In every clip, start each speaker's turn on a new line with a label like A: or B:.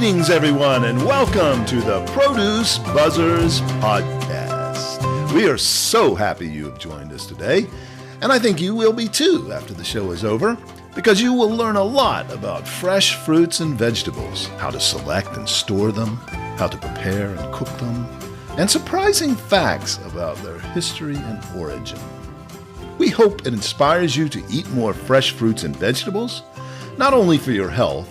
A: Greetings, everyone, and welcome to the Produce Buzzers podcast. We are so happy you have joined us today, and I think you will be too after the show is over, because you will learn a lot about fresh fruits and vegetables, how to select and store them, how to prepare and cook them, and surprising facts about their history and origin. We hope it inspires you to eat more fresh fruits and vegetables, not only for your health,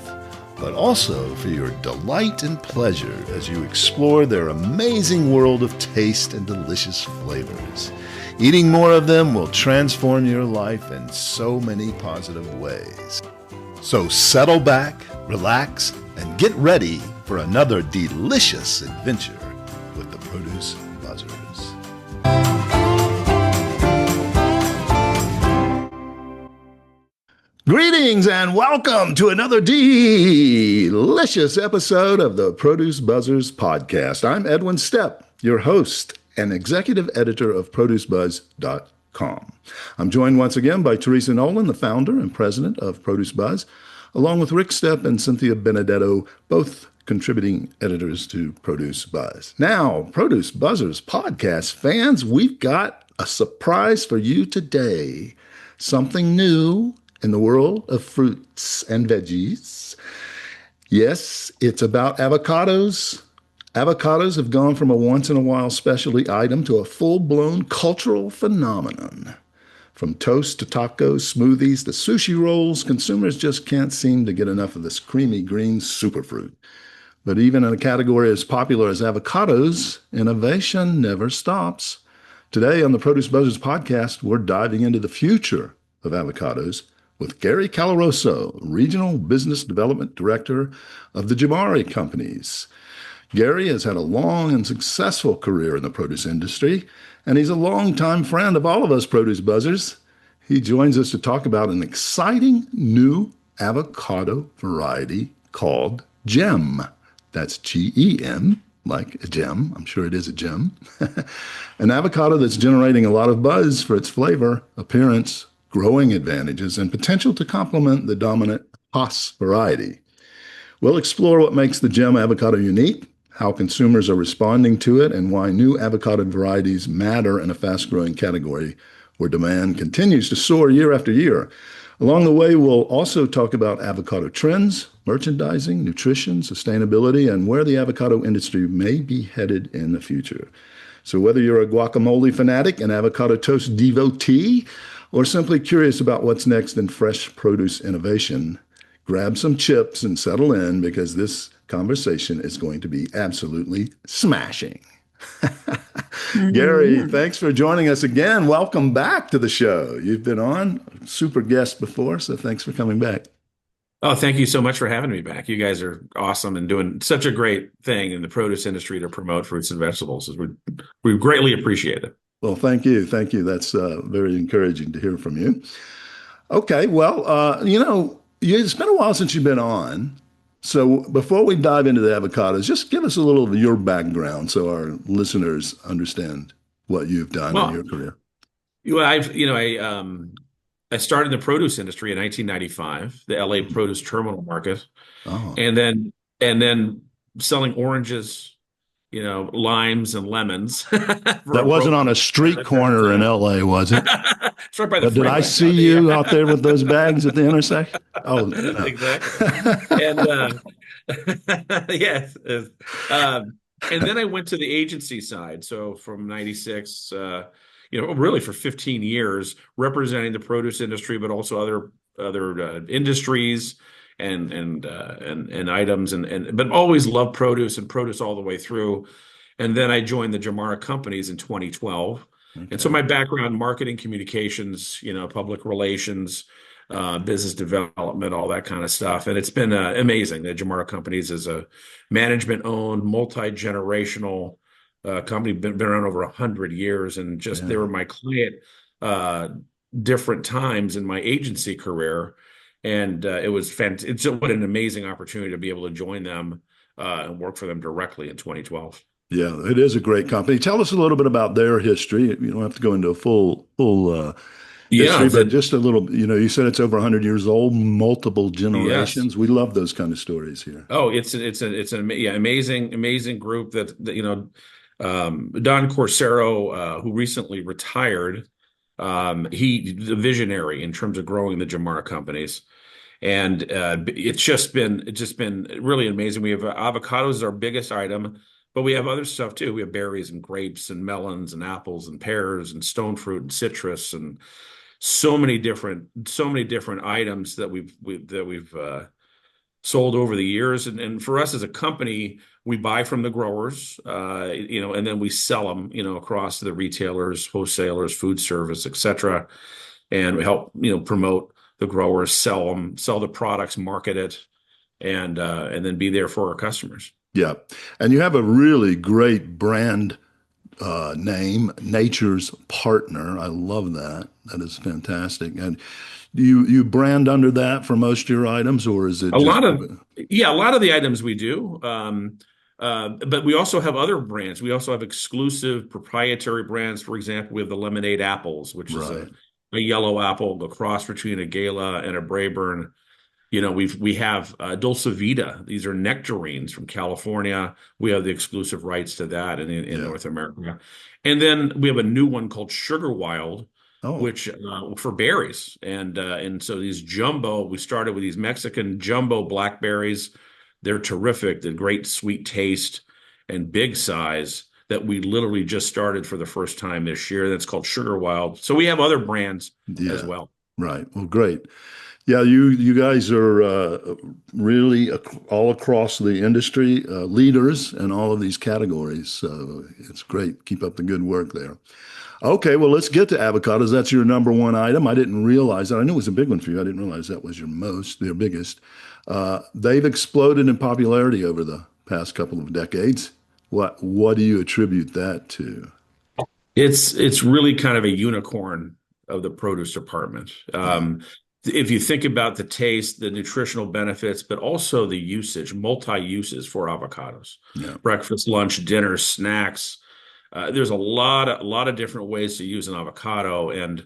A: but also for your delight and pleasure as you explore their amazing world of taste and delicious flavors. Eating more of them will transform your life in so many positive ways. So settle back, relax, and get ready for another delicious adventure with the Produce Buzzers. Greetings and welcome to another delicious episode of the Produce Buzzers podcast. I'm Edwin Stepp, your host and executive editor of producebuzz.com. I'm joined once again by Teresa Nolan, the founder and president of Produce Buzz, along with Rick Stepp and Cynthia Benedetto, both contributing editors to Produce Buzz. Now, Produce Buzzers podcast fans, we've got a surprise for you today. Something new in the world of fruits and veggies. Yes, it's about avocados. Avocados have gone from a once-in-a-while specialty item to a full-blown cultural phenomenon. From toast to tacos, smoothies to sushi rolls, consumers just can't seem to get enough of this creamy green superfruit. But even in a category as popular as avocados, innovation never stops. Today on the Produce Buzzers podcast, we're diving into the future of avocados with Gary Caloroso, Regional Business Development Director of the Giumarra Companies. Gary has had a long and successful career in the produce industry, and he's a longtime friend of all of us Produce Buzzers. He joins us to talk about an exciting new avocado variety called Gem. That's G-E-M, like a gem. I'm sure it is a gem. An avocado that's generating a lot of buzz for its flavor, appearance, growing advantages, and potential to complement the dominant Hass variety. We'll explore what makes the Gem avocado unique, how consumers are responding to it, and why new avocado varieties matter in a fast-growing category where demand continues to soar year after year. Along the way, we'll also talk about avocado trends, merchandising, nutrition, sustainability, and where the avocado industry may be headed in the future. So whether you're a guacamole fanatic, an avocado toast devotee, or simply curious about what's next in fresh produce innovation, grab some chips and settle in because this conversation is going to be absolutely smashing. Gary, thanks for joining us again. Welcome back to the show. You've been on, super guest before, so thanks for coming back.
B: Oh, thank you so much for having me back. You guys are awesome and doing such a great thing in the produce industry to promote fruits and vegetables. We greatly appreciate it.
A: Well, thank you. Thank you. That's very encouraging to hear from you. Okay, well, it's been a while since you've been on. So before we dive into the avocados, just give us a little of your background so our listeners understand what you've done in your career.
B: Well, I started in the produce industry in 1995, the LA produce terminal market, and then selling oranges, limes and lemons.
A: That wasn't on a street corner in LA, was it?
B: It's right by the
A: Did I see you out there with those bags at the intersection? Oh, no.
B: Exactly. And yes. And then I went to the agency side. So from 96, really for 15 years, representing the produce industry, but also other industries and items but always loved produce and produce all the way through. And then I joined the Giumarra Companies in 2012. Okay. And so my background, marketing, communications, public relations, business development, all that kind of stuff. And it's been amazing. The Giumarra Companies is a management-owned, multi-generational company, been around over 100 years. And they were my client different times in my agency career. And it was fantastic. What an amazing opportunity to be able to join them and work for them directly in 2012.
A: Yeah, it is a great company. Tell us a little bit about their history. You don't have to go into a full
B: Yeah,
A: history, but just a little, you said it's over 100 years old, multiple
B: yes.
A: generations. We love those kind of stories here.
B: Oh, it's an amazing group that Don Corsero, who recently retired, he the visionary in terms of growing the Giumarra companies. And it's just been really amazing. We have avocados is our biggest item, but we have other stuff too. We have berries and grapes and melons and apples and pears and stone fruit and citrus and so many different items that we've sold over the years. And for us as a company, we buy from the growers, and then we sell them, across the retailers, wholesalers, food service, et cetera. And we help, promote the growers, sell them, sell the products, market it, and then be there for our customers.
A: Yeah. And you have a really great brand name, Nature's Partner. I love that. That is fantastic. And you brand under that for most of your items, or is it
B: A
A: just?
B: lot of, yeah, a lot of the items we do. But we also have other brands. We also have exclusive proprietary brands. For example, we have the lemonade apples, which is
A: Right.
B: a yellow apple, a cross between a Gala and a Brayburn. We have Dulce Vita. These are nectarines from California. We have the exclusive rights to that in
A: Yeah.
B: North America. And then we have a new one called Sugar Wild,
A: Oh,
B: which for berries. And so these jumbo, we started with these Mexican jumbo blackberries. They're terrific. The great sweet taste and big size that we literally just started for the first time this year. That's called Sugar Wild. So we have other brands as
A: yeah.
B: well.
A: Right. Well, great. Yeah, you guys are really all across the industry leaders in all of these categories. So it's great. Keep up the good work there. Okay, well, let's get to avocados. That's your number one item. I didn't realize that. I knew it was a big one for you. I didn't realize that was their biggest. They've exploded in popularity over the past couple of decades. What do you attribute that to?
B: It's really kind of a unicorn of the produce department.
A: Yeah,
B: If you think about the taste, the nutritional benefits, but also the usage, multi-uses for avocados,
A: yeah,
B: breakfast, lunch, dinner, snacks. There's a lot of different ways to use an avocado, and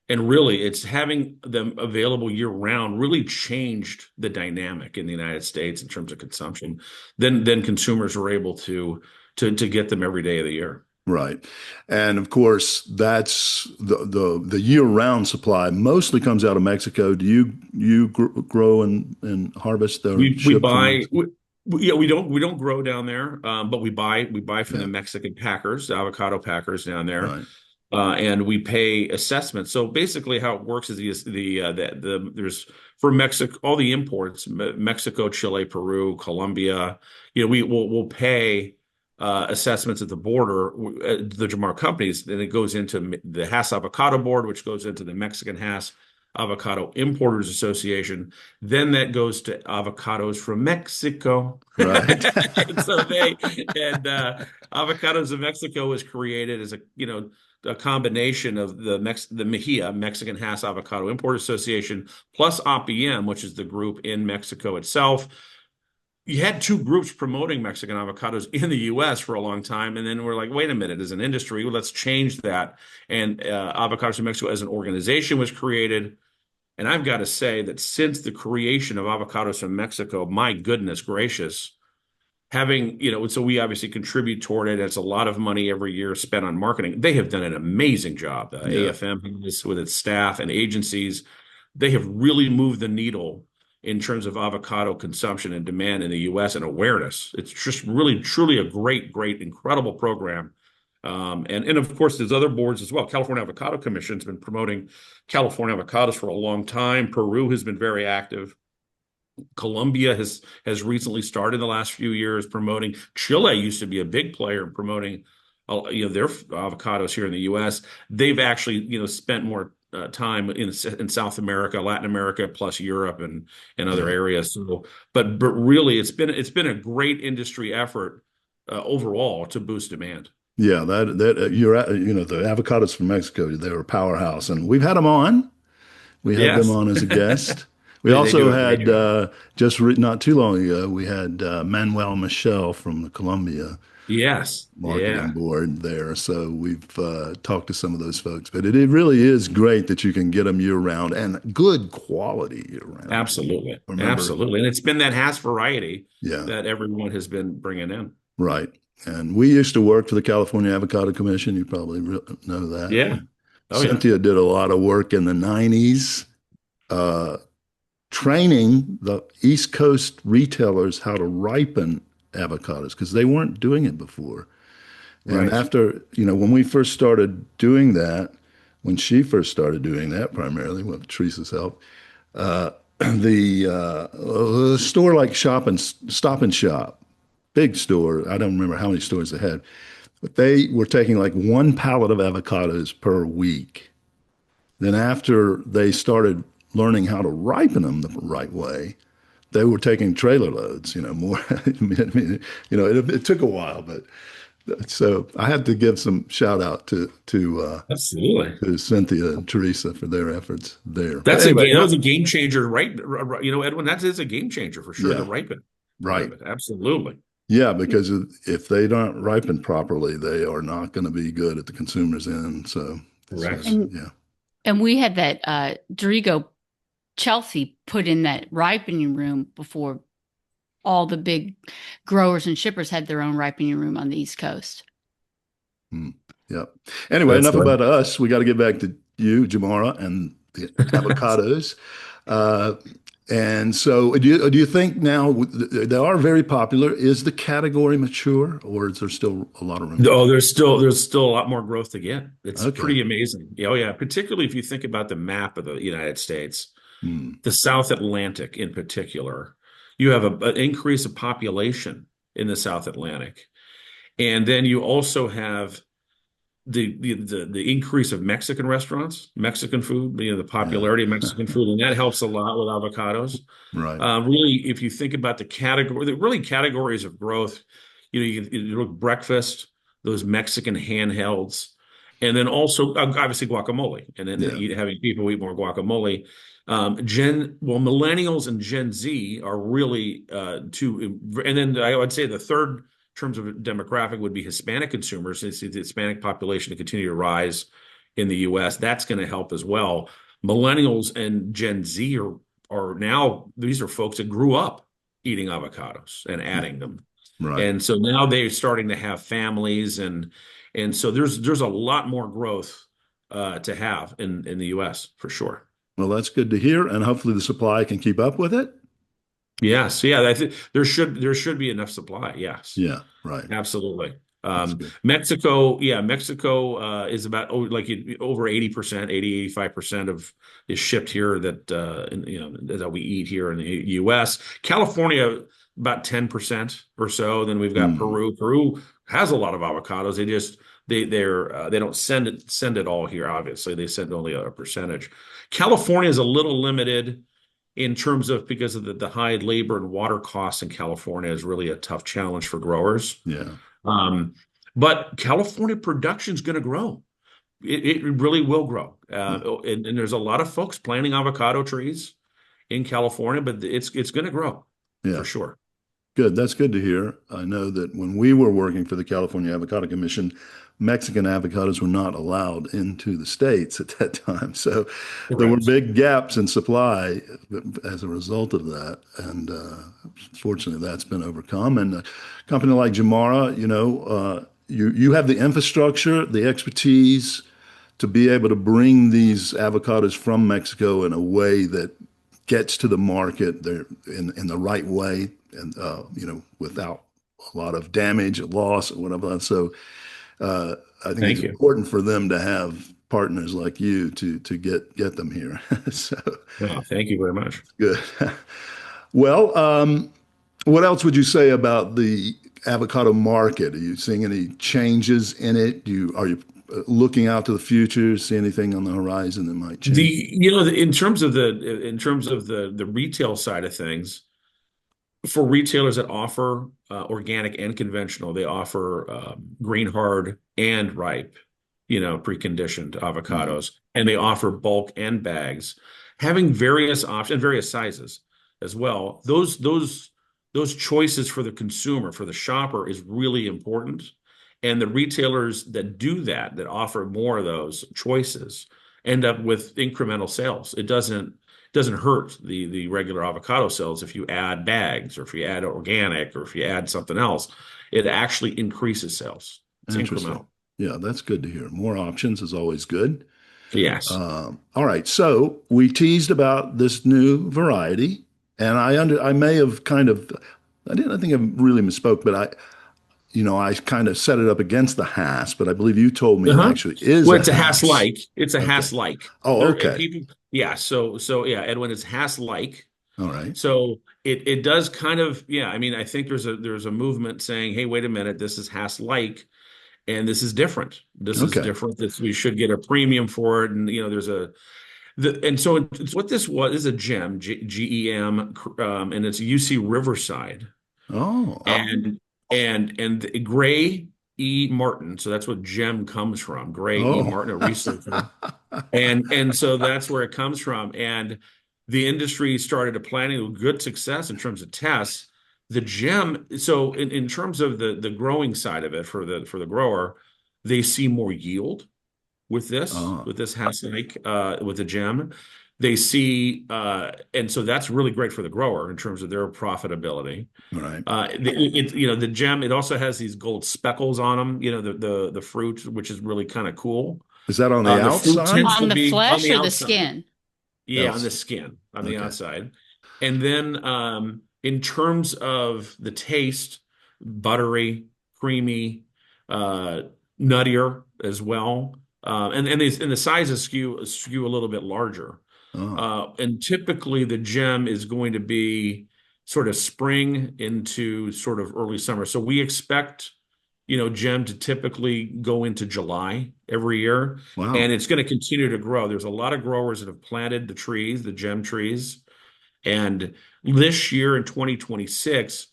B: really, it's having them available year round really changed the dynamic in the United States in terms of consumption. Then consumers were able to get them every day of the year.
A: right. And of course, that's the year-round supply mostly comes out of Mexico. Do you grow and harvest or
B: We
A: ship from
B: buy
A: Mexico?
B: yeah, we don't grow down there, but we buy from the
A: Yeah,
B: Mexican packers, the avocado packers down there,
A: right.
B: and we pay assessments. So basically, how it works is there's for Mexico all the imports, Mexico, Chile, Peru, Colombia. We'll pay assessments at the border, the Jamar companies, then it goes into the Hass Avocado Board, which goes into the Mexican Hass Avocado Importers Association. Then that goes to avocados from Mexico.
A: Right.
B: And so they and Avocados of Mexico was created as a combination of the Mejia Mexican Hass Avocado Import Association plus OPM, which is the group in Mexico itself. You had two groups promoting Mexican avocados in the U.S. for a long time, and then we're like, wait a minute, as an industry, let's change that. And Avocados of Mexico as an organization was created. And I've got to say that since the creation of Avocados from Mexico, my goodness gracious, so we obviously contribute toward it. It's a lot of money every year spent on marketing. They have done an amazing job.
A: Yeah.
B: AFM with its staff and agencies, they have really moved the needle in terms of avocado consumption and demand in the U.S. and awareness. It's just really, truly a great, great, incredible program. And of course, there's other boards as well. California Avocado Commission has been promoting California avocados for a long time. Peru has been very active. Colombia has recently started in the last few years promoting. Chile used to be a big player in promoting, their avocados here in the U.S. They've actually, spent more time in South America, Latin America, plus Europe and other
A: Yeah.
B: areas. So, but really, it's been a great industry effort overall to boost demand.
A: Yeah, that the avocados from Mexico, they're a powerhouse, and we've had them on. We had them
B: Yes,
A: on as a guest. We
B: they do
A: also
B: a great
A: had
B: job.
A: not too long ago, we had Manuel Michel from Colombia.
B: Yes.
A: marketing
B: Yeah.
A: board there. So we've talked to some of those folks, but it really is great that you can get them year round and good quality year round.
B: Absolutely.
A: Remember,
B: Absolutely. And it's been that Hass variety
A: yeah,
B: that everyone has been bringing in.
A: right. And we used to work for the California Avocado Commission. You probably know that.
B: Yeah. Oh, yeah.
A: Cynthia did a lot of work in the 90s, uh, training the East Coast retailers how to ripen avocados because they weren't doing it before. And
B: Right.
A: after, when we first started doing that, when she first started doing that, primarily with Teresa's help, uh, the store like Stop and Shop, big store. I don't remember how many stores they had, but they were taking like one pallet of avocados per week. Then after they started learning how to ripen them the right way, they were taking trailer loads, more. I mean, it took a while, but so I had to give some shout out
B: Absolutely.
A: to Cynthia and Teresa for their efforts there. But
B: That's
A: anyway,
B: that was a game changer, right? Edwin, that is a game changer for sure. The
A: yeah,
B: ripen part
A: right.
B: of it. Absolutely.
A: Yeah, because if they don't ripen properly, they are not going to be good at the consumer's end. So this
B: Correct.
A: is, yeah.
C: And we had that Dorigo Chelsea put in that ripening room before all the big growers and shippers had their own ripening room on the East Coast.
A: Yep. Anyway,
B: That's
A: enough
B: right.
A: about us. We got to get back to you, Giumarra, and the avocados. Uh, and so, do you think now they are very popular? Is the category mature, or is there still a lot of room?
B: Oh, there's still a lot more growth to get. It's
A: Okay.
B: pretty amazing. Oh, yeah. Particularly if you think about the map of the United States,
A: Hmm.
B: the South Atlantic in particular, you have an increase of population in the South Atlantic. And then you also have the increase of Mexican restaurants, Mexican food, the
A: Yeah.
B: popularity of Mexican food, and that helps a lot with avocados.
A: Right.
B: Really, if you think about the really categories of growth, you look breakfast, those Mexican handhelds, and then also obviously guacamole, and then
A: Yeah.
B: having people eat more guacamole. Millennials and Gen Z are really and then I would say the third terms of demographic would be Hispanic consumers. You see the Hispanic population to continue to rise in the U.S. That's going to help as well. Millennials and Gen Z are now, these are folks that grew up eating avocados and adding them.
A: Right.
B: And so now they're starting to have families and so there's a lot more growth to have in the U.S. for sure.
A: Well, that's good to hear, and hopefully the supply can keep up with it.
B: Yes, yeah, I think there should be enough supply. Yes.
A: Yeah. Right.
B: Absolutely.
A: That's good.
B: Mexico is about over 80%, 85% of is shipped here that we eat here in the US. California, about 10% or so. Then we've got
A: Hmm.
B: Peru. Peru has a lot of avocados. They don't send it all here, obviously. They send only a percentage. California is a little limited in terms of because of the high labor and water costs in California is really a tough challenge for growers.
A: Yeah.
B: But California production is going to grow. It really will grow. And there's a lot of folks planting avocado trees in California, but it's going to grow
A: Yeah.
B: for sure.
A: Good. That's good to hear. I know that when we were working for the California Avocado Commission, Mexican avocados were not allowed into the states at that time. So there were
B: Correct.
A: big gaps in supply as a result of that. And fortunately, that's been overcome. And a company like Giumarra, you have the infrastructure, the expertise to be able to bring these avocados from Mexico in a way that gets to the market there in the right way and without a lot of damage, loss, or whatever. So I think
B: Thank
A: it's
B: you.
A: important for them to have partners like you to get them here. So
B: Well, thank you very much.
A: good. Well, what else would you say about the avocado market? Are you seeing any changes in it? Are you looking out to the future? See anything on the horizon that might change?
B: In terms of the retail side of things, for retailers that offer organic and conventional, they offer green hard and ripe, preconditioned
A: Mhm.
B: avocados, and they offer bulk and bags, having various options, various sizes as well. Those those choices for the consumer, for the shopper, is really important. And the retailers that do that, that offer more of those choices, end up with incremental sales. It doesn't hurt the regular avocado sales if you add bags, or if you add organic, or if you add something else. It actually increases sales. It's
A: Interesting.
B: incremental.
A: Yeah, that's good to hear. More options is always good.
B: Yes.
A: All right. So we teased about this new variety, and I may have kind of, I think I really misspoke, but I kind of set it up against the Hass, but I believe you told me it
B: Uh-huh.
A: actually is
B: Well,
A: a
B: it's a
A: Hass.
B: Hass-like. It's a
A: Okay.
B: Hass-like.
A: Oh, okay.
B: People, yeah. So yeah, Edwin, it's Hass-like.
A: All right.
B: So it does kind of, yeah. I mean, I think there's a movement saying, hey, wait a minute, this is Hass-like, and this is different. This is
A: Okay.
B: different. This, we should get a premium for it, and there's and so it's what this was is a gem, GEM, and it's UC Riverside,
A: Oh,
B: and Gray E. Martin. So that's what gem comes from. Gray E.
A: oh.
B: Martin, a researcher. And so that's where it comes from. And the industry started planning with good success in terms of tests. The gem, so in terms of the growing side of it for the grower, they see more yield with this Hass-like, with the gem. They see, and so that's really great for the grower in terms of their profitability.
A: Right.
B: The gem, it also has these gold speckles on them, the fruit, which is really kind of cool.
A: Is that on the
B: The fruit
A: outside?
B: tends
C: On
B: to
C: the
B: be on
C: flesh
B: the
C: or the
B: outside.
C: skin?
B: Yeah, on the skin, on the
A: Okay.
B: outside. And then in terms of the taste, buttery, creamy, nuttier as well. And the sizes skew a little bit larger.
A: Oh,
B: And typically the gem is going to be sort of spring into sort of early summer. So we expect, gem to typically go into July every year,
A: wow.
B: and it's going to continue to grow. There's a lot of growers that have planted the trees, the gem trees, and this year in 2026,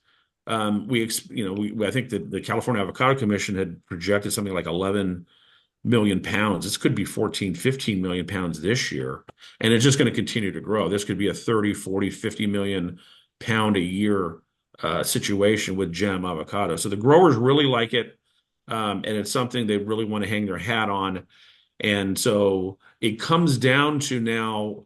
B: I think that the California Avocado Commission had projected something like 11 million pounds. This could be 14, 15 million pounds this year. And it's just going to continue to grow. This could be a 30, 40, 50 million pound a year situation with gem avocado. So the growers really like it. And it's something they really want to hang their hat on. And so it comes down to now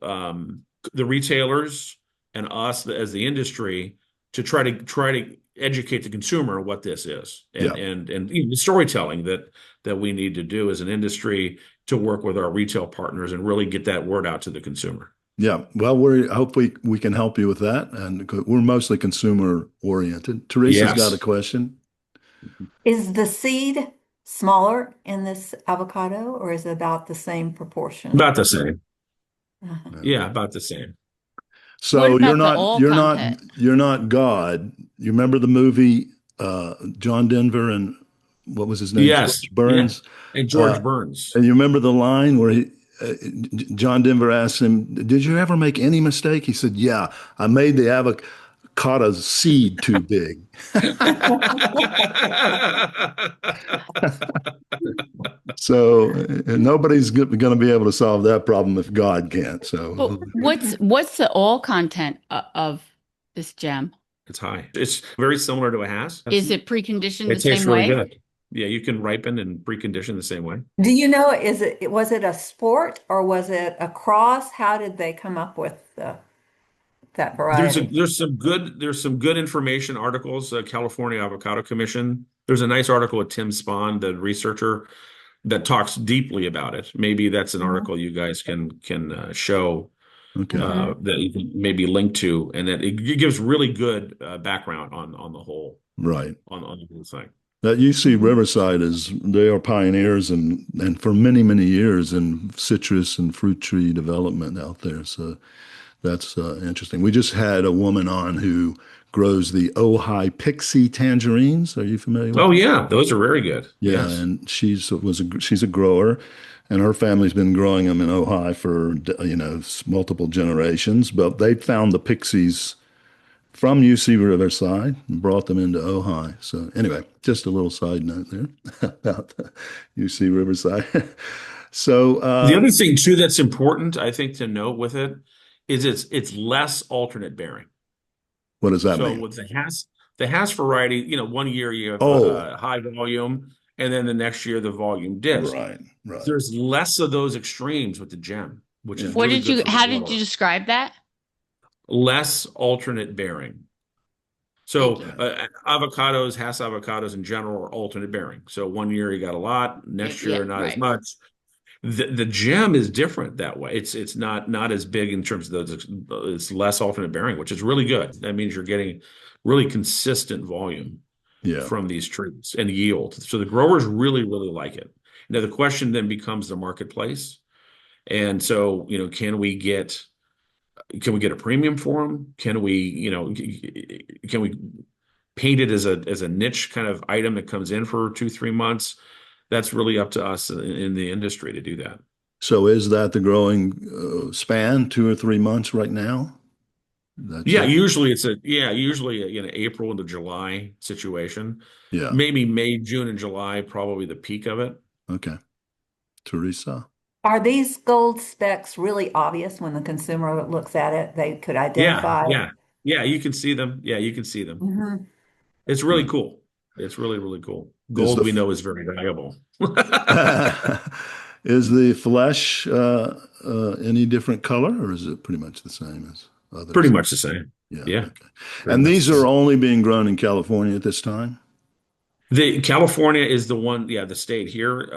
B: the retailers and us as the industry to try to educate the consumer what this is, and the storytelling that we need to do as an industry to work with our retail partners and really get that word out to the consumer.
A: Yeah. Well, we hope we can help you with that, and we're mostly consumer oriented. Teresa's got a question.
D: Is the seed smaller in this avocado, or is it about the same proportion?
B: About the same.
D: Uh-huh.
B: Yeah, about the same.
A: So
C: What about the oil content?
A: you're not God. You remember the movie John Denver and what was his name?
B: Yes.
A: George Burns.
B: Yeah. And George Burns.
A: And you remember the line where John Denver asked him, "Did you ever make any mistake?" He said, "Yeah, I made the avocado seed too big." So nobody's going to be able to solve that problem if God can't. So
C: Well, what's the oil content of this gem?
B: It's high. It's very similar to a Hass.
C: Is it preconditioned the
B: It tastes
C: same
B: really
C: way?
B: good. Yeah, you can ripen and precondition the same way.
D: Do you know, was it a sport or was it a cross? How did they come up with that variety?
B: There's some good information articles. California Avocado Commission. There's a nice article with Tim Spahn, the researcher, that talks deeply about it. Maybe that's an article you guys can show.
A: okay.
B: That you can maybe link to, and that it gives really good background on the whole,
A: Right.
B: on the whole thing.
A: That UC Riverside they are pioneers and for many, many years in citrus and fruit tree development out there. So that's interesting. We just had a woman on who grows the Ojai Pixie tangerines. Are you familiar with
B: Oh
A: them?
B: yeah, those are very good.
A: Yeah,
B: Yes.
A: and she's a grower, and her family's been growing them in Ojai for multiple generations. But they found the pixies from UC Riverside and brought them into Ojai. So anyway, just a little side note there about UC Riverside. So
B: The other thing too that's important, I think, to note with it is it's less alternate bearing.
A: What does that
B: So
A: mean?
B: with the Hass variety, you know, one year you have
A: Oh,
B: high volume, and then the next year the volume dips.
A: right, right.
B: There's less of those extremes with the gem, which
A: Yeah.
B: is really good for the
C: How did
B: grower.
C: you describe that?
B: Less alternate bearing.
C: Thank
B: So
C: you.
B: avocados, Hass avocados in general are alternate bearing. So one year you got a lot, next
C: Yeah,
B: year not as
C: right.
B: much. The gem is different that way. It's not as big in terms of those. It's less alternate bearing, which is really good. That means you're getting really consistent volume
A: Yeah.
B: from these trees and yield. So the growers really, really like it. Now the question then becomes the marketplace. And so, you know, can we get a premium for them? Can we, you know, can we paint it as a niche kind of item that comes in for 2-3 months? That's really up to us in the industry to do that.
A: So is that the growing span, 2 or 3 months right now? That's
B: Yeah,
A: it.
B: usually April into July situation.
A: Yeah.
B: Maybe May, June, and July, probably the peak of it.
A: Okay. Teresa.
D: Are these gold specks really obvious when the consumer looks at it? They could
B: Yeah,
D: identify.
B: yeah, yeah. You can see them. Yeah, you can see them.
D: Mhm.
B: It's really
A: Right.
B: cool. It's really, really cool.
A: Is
B: Gold
A: the
B: we know is very valuable.
A: is the flesh any different color, or is it pretty much the same as
B: Pretty
A: others?
B: much the same.
A: Yeah.
B: Yeah,
A: Okay.
B: pretty
A: And
B: much
A: these
B: the
A: are
B: same.
A: only being grown in California at this time?
B: The California is the one, yeah, the state here.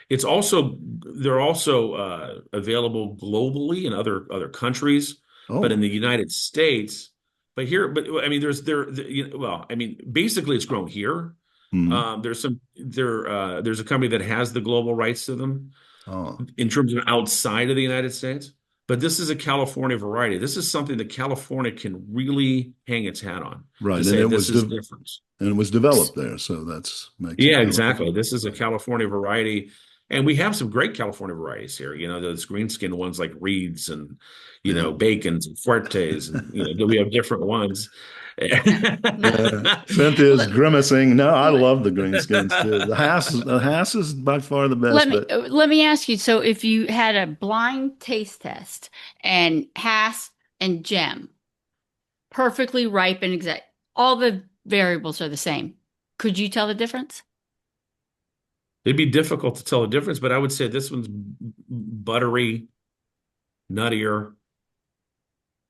B: It's also they're also available globally in other countries, but in
A: Oh.
B: the United States. But I mean, well, I mean, basically, it's grown here.
A: Hmm.
B: There's a company that has the global rights to them
A: Oh.
B: in terms of outside of the United States. But this is a California variety. This is something that California can really hang its hat on to
A: Right.
B: say this is different.
A: And it was developed there, so that's makes it
B: Yeah,
A: California.
B: exactly. This is a California variety, and we have some great California varieties here. You know, those green skin ones like Reeds and
A: Yeah.
B: Bacons and Fuertes, and we have different ones.
A: Cynthia's
C: Let,
A: grimacing. No, I
C: let,
A: love the greenskins too. The Hass is by far the best,
C: let me
A: but
C: let me ask you. So, if you had a blind taste test and Hass and Gem perfectly ripe and exact, all the variables are the same. Could you tell the difference?
B: It'd be difficult to tell the difference, but I would say this one's buttery, nuttier.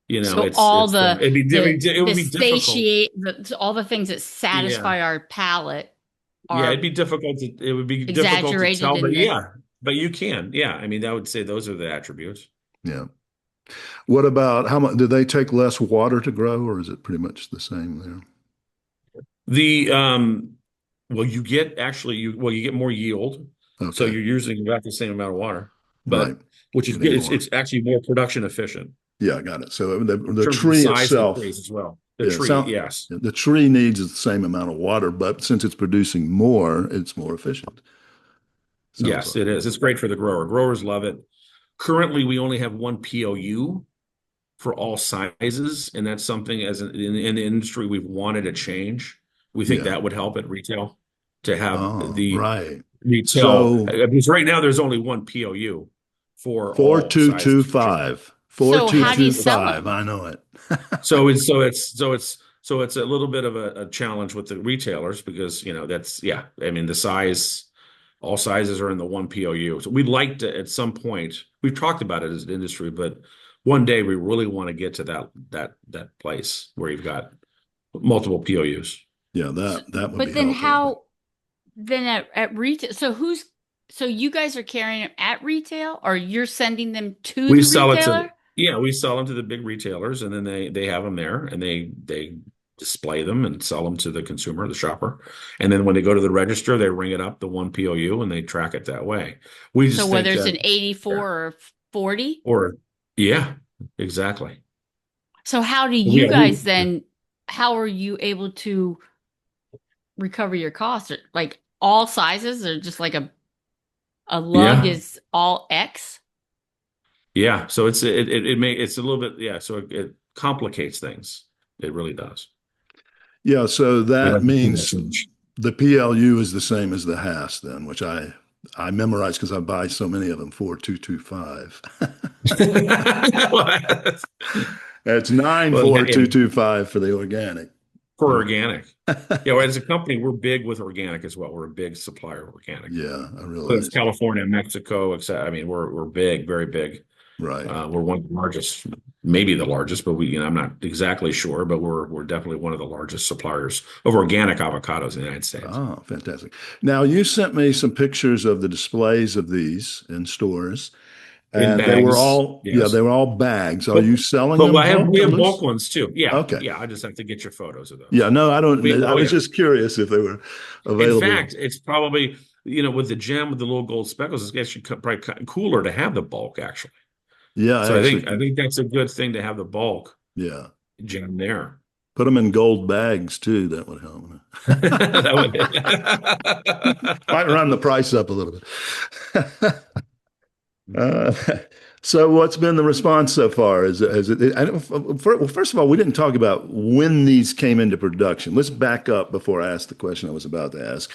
B: You know,
C: So all
B: it would
C: the
B: be difficult.
C: all the things that
B: Yeah,
C: satisfy our palate
B: yeah,
C: are
B: it would be difficult to
C: exaggerated
B: tell,
C: in
B: but
C: the.
B: yeah, but you can. Yeah, I mean, I would say those are the attributes.
A: yeah. What about how much do they take less water to grow, or is it pretty much the same there?
B: The well, you get more yield, so
A: Okay.
B: you're using about the same amount of water,
A: Right.
B: but which is good.
A: Getting more.
B: It's actually more production efficient
A: Yeah, I got it. So
B: in
A: the
B: terms of the
A: tree
B: size of the
A: itself,
B: trees as well. The
A: yeah,
B: tree, yes,
A: the tree needs the same amount of water, but since it's producing more, it's more efficient. Sounds
B: yes,
A: like.
B: it is. It's great for the grower. Growers love it. Currently, we only have one POU for all sizes, and that's something in the industry we've wanted to change. We think
A: Yeah.
B: that would help at retail to have
A: Oh,
B: the
A: right.
B: retail
A: So
B: because right now there's only one POU for all sizes for chicken.
A: 4225.
C: So how do you
B: Yes.
C: sell
A: 4225.
C: them?
A: I know it.
B: So it's a little bit of a challenge with the retailers because that's I mean the size all sizes are in the one POU. So we'd like to at some point we've talked about it as an industry, but one day we really want to get to that place where you've got multiple POUs.
A: Yeah, that would be
C: But then
A: helpful.
C: at retail? So you guys are carrying them at retail, or you're sending them to
B: We
C: the
B: sell it to
C: retailer?
B: we sell them to the big retailers, and then they have them there, and they display them and sell them to the consumer, the shopper, and then when they go to the register, they ring it up the one POU and they track it that way. We
C: So
B: just think
C: whether it's
B: that
C: an 84 or 40?
B: or yeah, exactly.
C: So how do you
B: Yeah,
C: guys then, how are you able to recover your costs? Like all sizes, or just like a lug
B: yeah,
C: is all X?
B: yeah. So it's a little bit so it complicates things. It really does.
A: Yeah, so
B: We
A: that
B: like to see that
A: means
B: change.
A: the PLU is the same as the Hass then, which I memorize because I buy so many of them, 4225. That's
B: Well, yeah,
A: 94225 for the organic.
B: for organic. Yeah, well, as a company, we're big with organic as well. We're a big supplier of organic.
A: Yeah, I
B: So it's
A: realize.
B: California, Mexico, etc. I mean, we're big, very big.
A: Right.
B: We're one of the largest, maybe the largest, but I'm not exactly sure, but we're definitely one of the largest suppliers of organic avocados in the United States.
A: Oh, fantastic. Now, you sent me some pictures of the displays of these in stores,
B: In
A: and they were
B: bags,
A: all, yeah,
B: yes.
A: they were all bags. Are
B: But
A: you selling
B: but
A: them
B: we
A: bulk or
B: have
A: loose?
B: bulk ones too. Yeah,
A: Okay.
B: yeah. I just have to get your photos of those.
A: Yeah, no, I don't. I
B: Oh
A: was
B: yeah.
A: just curious if they were
B: In
A: available.
B: fact, it's probably, with the gem with the little gold speckles, it's actually probably cooler to have the bulk actually.
A: Yeah,
B: So
A: actually,
B: I think that's a good thing to have the bulk
A: yeah.
B: gem there.
A: Put them in gold bags too. That would help.
B: That
A: Might
B: would.
A: run the price up a little bit. Uh, so what's been the response so far? Well, first of all, we didn't talk about when these came into production. Let's back up before I ask the question I was about to ask.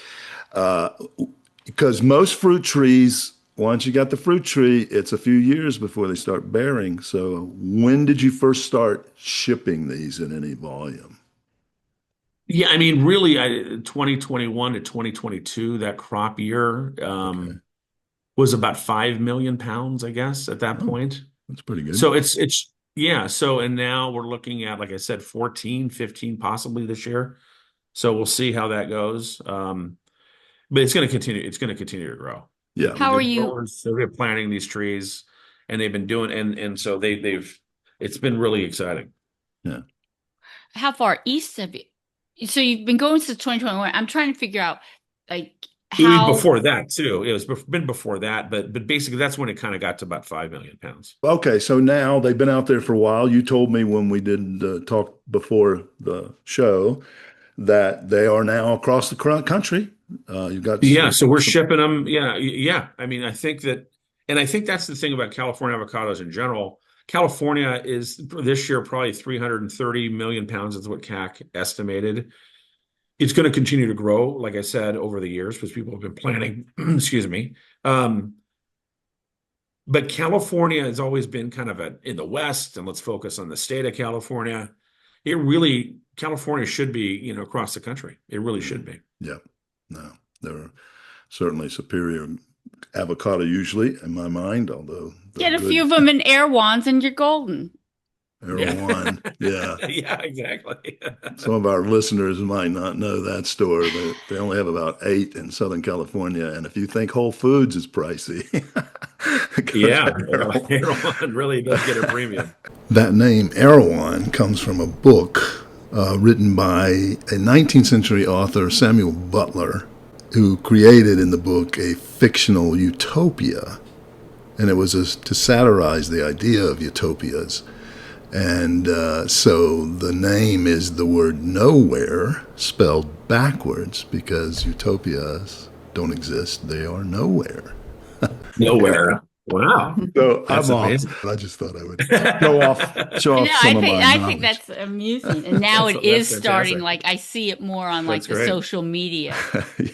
A: Uh, because most fruit trees, once you got the fruit tree, it's a few years before they start bearing. So when did you first start shipping these in any volume?
B: Yeah, I mean, really, 2021 to 2022, that crop year,
A: Okay.
B: was about 5 million pounds, I guess, at that
A: Oh,
B: point.
A: that's pretty good.
B: So yeah. So, and now we're looking at, like I said, 14, 15 possibly this year. So we'll see how that goes. But it's going to continue. It's going to continue to grow.
A: Yeah.
C: How are
B: The
C: you?
B: growers, they're planting these trees, and they've been doing, and so it's been really exciting.
A: Yeah.
C: How far east have you? So you've been going since 2021. I'm trying to figure out like
B: Even
C: how.
B: before that too. It was been before that, but basically that's when it kind of got to about 5 million pounds.
A: Okay, so now they've been out there for a while. You told me when we did talk before the show that they are now across the country. You've got
B: Yeah, so we're shipping them. Yeah, yeah. I mean, I think that's the thing about California avocados in general. California is this year probably 330 million pounds is what CAC estimated. It's going to continue to grow, like I said, over the years because people have been planting. Excuse me. But California has always been kind of in the West, and let's focus on the state of California. California should be, across the country. It really should be.
A: Yeah, no, they're certainly superior avocado usually in my mind, although
C: Get a few of them in Erewhons and you're golden.
A: Erewhon, yeah.
B: Yeah, exactly.
A: Some of our listeners might not know that store, but they only have about 8 in Southern California. And if you think Whole Foods is pricey,
B: yeah, Erewhon really does get a premium.
A: That name, Erewhon, comes from a book written by a 19th century author, Samuel Butler, who created in the book a fictional utopia. And it was to satirize the idea of utopias. And so the name is the word nowhere spelled backwards because utopias don't exist. They are nowhere.
B: Nowhere. Wow.
A: So
B: That's
A: I'm off.
B: amazing.
A: I just thought I would show off some of my
C: I
A: knowledge.
C: think that's amusing. And now it is
B: That's
C: starting,
B: fantastic.
C: like I see it more on like
B: That's
C: the
B: great.
C: social media.
A: Yeah.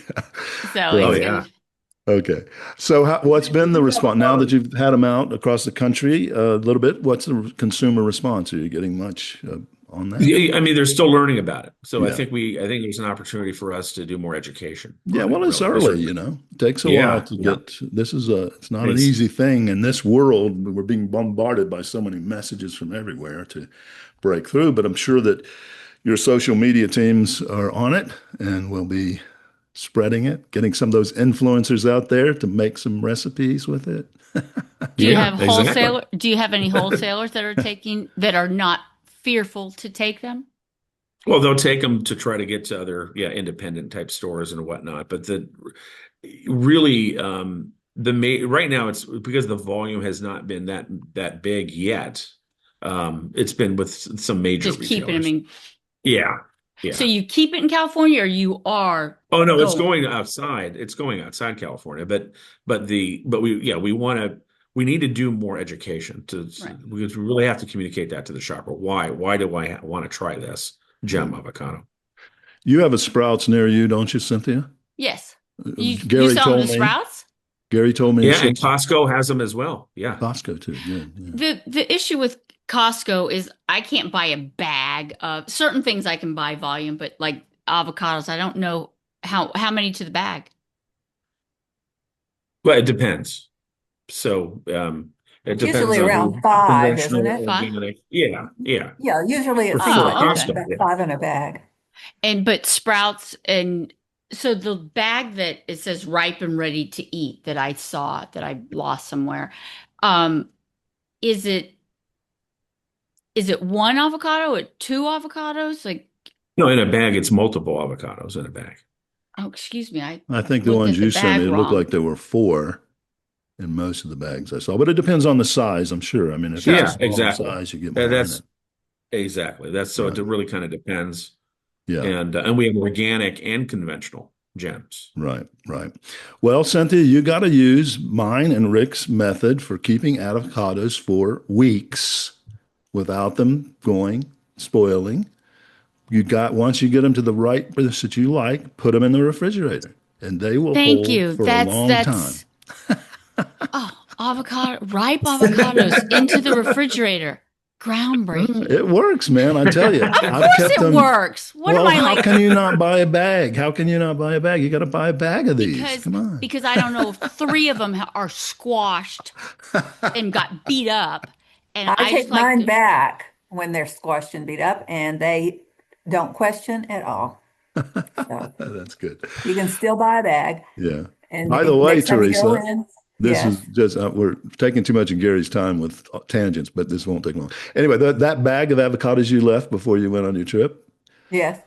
C: So
A: Oh,
C: it's
B: yeah.
C: gonna,
A: Okay. So what's been the response now that you've had them out across the country a little bit? What's the consumer response? Are you getting much on that?
B: Yeah, I mean, they're still learning about it. So
A: Yeah.
B: I think there's an opportunity for us to do more education.
A: Yeah,
B: on
A: well,
B: it,
A: it's
B: really.
A: early, It takes a
B: Yeah,
A: while to
B: yeah.
A: get, it's not an
B: It's-
A: easy thing in this world. We're being bombarded by so many messages from everywhere to break through, but I'm sure that your social media teams are on it and will be spreading it, getting some of those influencers out there to make some recipes with it.
C: do you
B: Yeah,
C: have
B: exactly.
C: wholesaler? Do you have any wholesalers that are not fearful to take them?
B: Well, they'll take them to try to get to other, independent type stores and whatnot. But really, right now it's because the volume has not been that big yet. It's been with some major
C: Just keeping them
B: retailers.
C: in.
B: Yeah. Yeah.
C: So you keep it in California, or you are?
B: Oh no, it's
C: going?
B: going outside. It's going outside California, but we need to do more education
C: Right.
B: because we really have to communicate that to the shopper. Why do I want to try this gem avocado?
A: You have a Sprouts near you, don't you, Cynthia?
C: Yes.
A: Gary
C: You sell
A: told
C: them to
A: me.
C: Sprouts?
A: Gary told me.
B: Yeah, and Costco has them as well. Yeah.
A: Costco too. Yeah.
C: The issue with Costco is I can't buy a bag of certain things. I can buy volume, but like avocados, I don't know how many to the bag.
B: Well, it depends. So it
D: It's
B: depends
D: usually
B: on
D: around
B: who,
D: five, isn't
B: conventional,
D: it?
C: Five.
B: organic. Yeah, yeah.
D: Yeah, usually it seems
B: For
D: like
C: Oh,
D: there's
C: okay.
B: Costco,
D: about
B: yeah.
D: five in a bag.
C: And but Sprouts and so the bag that it says ripe and ready to eat that I saw that I lost somewhere, um, is it one avocado or two avocados? Like,
B: No, in a bag, it's multiple avocados in a bag.
C: oh, excuse me, I
A: I think the
C: looked
A: ones
C: at the
A: you sent me,
C: bag
A: it looked
C: wrong.
A: like there were four in most of the bags I saw, but it depends on the size, I'm sure. I mean, if it's a
B: Yeah,
C: Sure.
A: smaller
B: exactly.
A: size, you get more in
B: That's
A: it.
B: exactly. That's so
A: Right.
B: it really kind of depends.
A: Yeah.
B: And we have organic and conventional gems.
A: Right. Right. Well, Cynthia, you got to use mine and Rick's method for keeping avocados for weeks without them going spoiling. You got once you get them to the rightness that you like, put them in the refrigerator, and they will
C: Thank
A: hold
C: you.
A: for a long time.
C: That's ripe avocados into the refrigerator. Groundbreaking.
A: It works, man. I tell you,
C: Of
A: I've
C: course
A: kept
C: it
A: them.
C: works. What am
A: Well,
C: I
A: how
C: like?
A: can you not buy a bag? How can you not buy a bag? You got to buy a bag of these.
C: Because
A: Come on.
C: because I don't know if three of them are squashed and got beat up, and
D: I
C: I just
D: take
C: like
D: mine
C: to.
D: back when they're squashed and beat up, and they don't question at all. So
A: That's good.
D: you can still buy a bag.
A: Yeah.
D: And
A: By the way,
D: next time you go
A: Teresa,
D: in,
A: this is
D: yes,
A: just, we're taking too much of Gary's time with tangents, but this won't take long. Anyway, that bag of avocados you left before you went on your trip,
D: yes,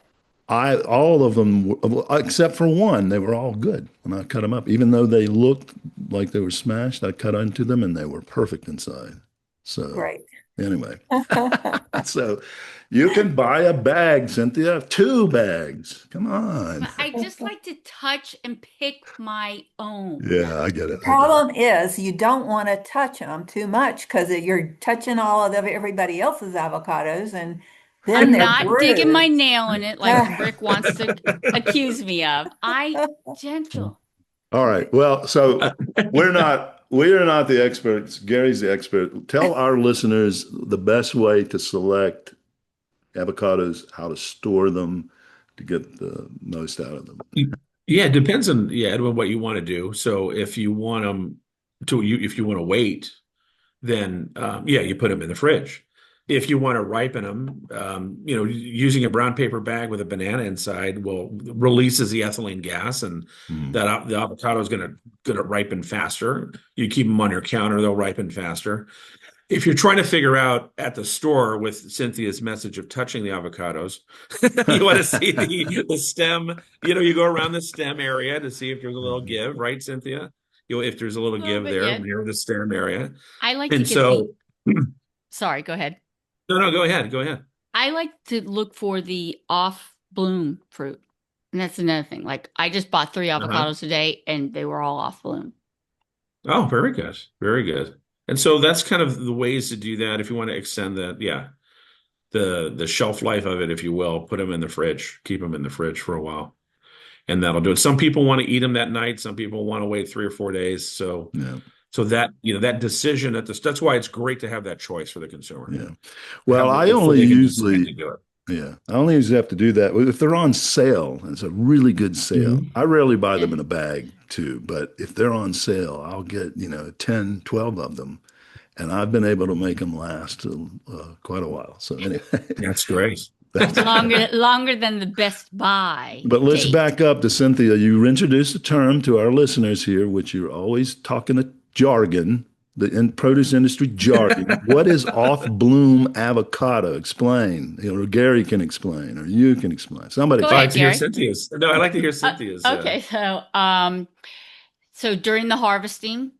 A: all of them, except for one, they were all good when I cut them up. Even though they looked like they were smashed, I cut into them and they were perfect inside. So
D: great.
A: anyway, so you can buy a bag, Cynthia, two bags. Come on.
C: But I just like to touch and pick my own.
A: Yeah, I get
D: The
A: it. I get it.
D: problem is you don't want to touch them too much because you're touching all of everybody else's avocados, and then
C: I'm
D: they're
C: not digging my
D: bruised.
C: nail in it like Rick wants to accuse me of. I gentle.
A: All right. Well, so we are not the experts. Gary's the expert. Tell our listeners the best way to select avocados, how to store them to get the most out of them.
B: Yeah, it depends on Edwin, what you want to do. So if you want them if you want to wait, then you put them in the fridge. If you want to ripen them, using a brown paper bag with a banana inside will releases the ethylene gas, and
A: Hmm.
B: that the avocado is gonna ripen faster. You keep them on your counter; they'll ripen faster. If you're trying to figure out at the store with Cynthia's message of touching the avocados, you want to see the stem. You go around the stem area to see if there's a little give, right, Cynthia? If there's a little
C: A little
B: give
C: bit,
B: there
C: yeah.
B: near the stem area.
C: I like to
B: And
C: get the
B: so, no,
C: sorry, go ahead.
B: go ahead, go ahead.
C: I like to look for the off bloom fruit. And that's another thing. Like I just bought three
B: Uh-huh.
C: avocados today and they were all off bloom.
B: Oh, very good, very good. And so that's kind of the ways to do that. If you want to extend that, the shelf life of it, if you will, put them in the fridge, keep them in the fridge for a while, and that'll do it. Some people want to eat them that night. Some people want to wait 3 or 4 days. So
A: Yeah.
B: that that decision that's why it's great to have that choice for the consumer.
A: Yeah. Well, I
B: So
A: only
B: they can decide
A: usually,
B: to do it.
A: yeah, I only usually have to do that if they're on sale. And it's a really good sale.
B: Mhm.
A: I rarely buy them
C: Yeah.
A: in a bag too, but if they're on sale, I'll get, 10, 12 of them. And I've been able to make them last quite a while. So anyway,
B: That's great.
C: Longer than the Best Buy
A: but let's
C: date.
A: back up to Cynthia. You introduced a term to our listeners here, which you're always talking the jargon, the produce industry jargon. What is off-bloom avocado? Explain. Gary can explain, or you can explain. Somebody.
C: Go
B: I like
C: ahead,
B: to hear
C: Gary.
B: Cynthia's. No, I like to hear Cynthia's.
C: Okay, so during the harvesting,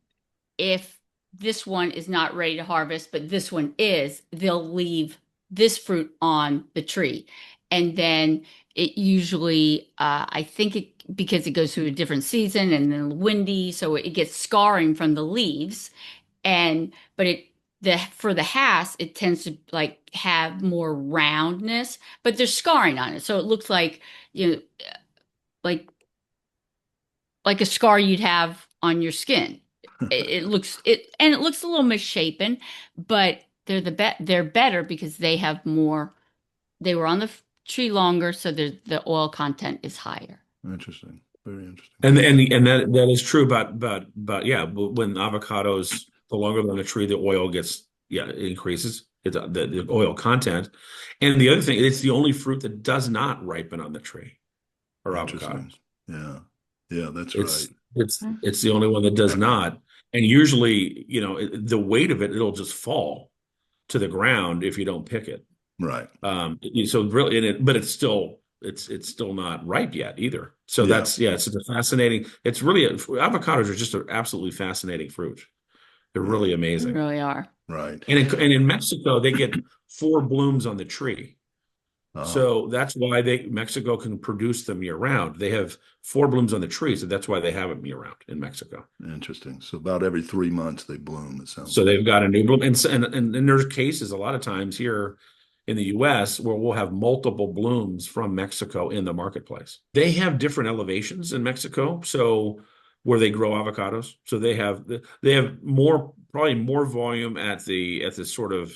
C: if this one is not ready to harvest, but this one is, they'll leave this fruit on the tree. And then it usually, I think because it goes through a different season and then windy, so it gets scarring from the leaves. But for the Hass, it tends to like have more roundness, but there's scarring on it. So it looks like, like a scar you'd have on your skin. It looks a little misshapen, but they're better because they have more. They were on the tree longer, so the oil content is higher.
A: Interesting. Very interesting.
B: And that is true about yeah, when avocados, the longer they're on the tree, the oil increases the oil content. And the other thing, it's the only fruit that does not ripen on the tree, or avocados.
A: Yeah. Yeah, that's
B: It's
A: right.
B: it's the only one that does not. And usually, the weight of it'll just fall to the ground if you don't pick it.
A: Right.
B: So really, but it's still not ripe yet either. So it's a fascinating. It's really avocados are just an absolutely fascinating fruit. They're really amazing.
C: They really are.
A: Right.
B: And in Mexico, they get 4 blooms on the tree. So that's why Mexico can produce them year round. They have 4 blooms on the tree, so that's why they have them year round in Mexico.
A: Interesting. So about every 3 months they bloom. It sounds.
B: So they've got a new bloom, and there's cases a lot of times here in the U.S. where we'll have multiple blooms from Mexico in the marketplace. They have different elevations in Mexico, so where they grow avocados. So they have probably more volume at the sort of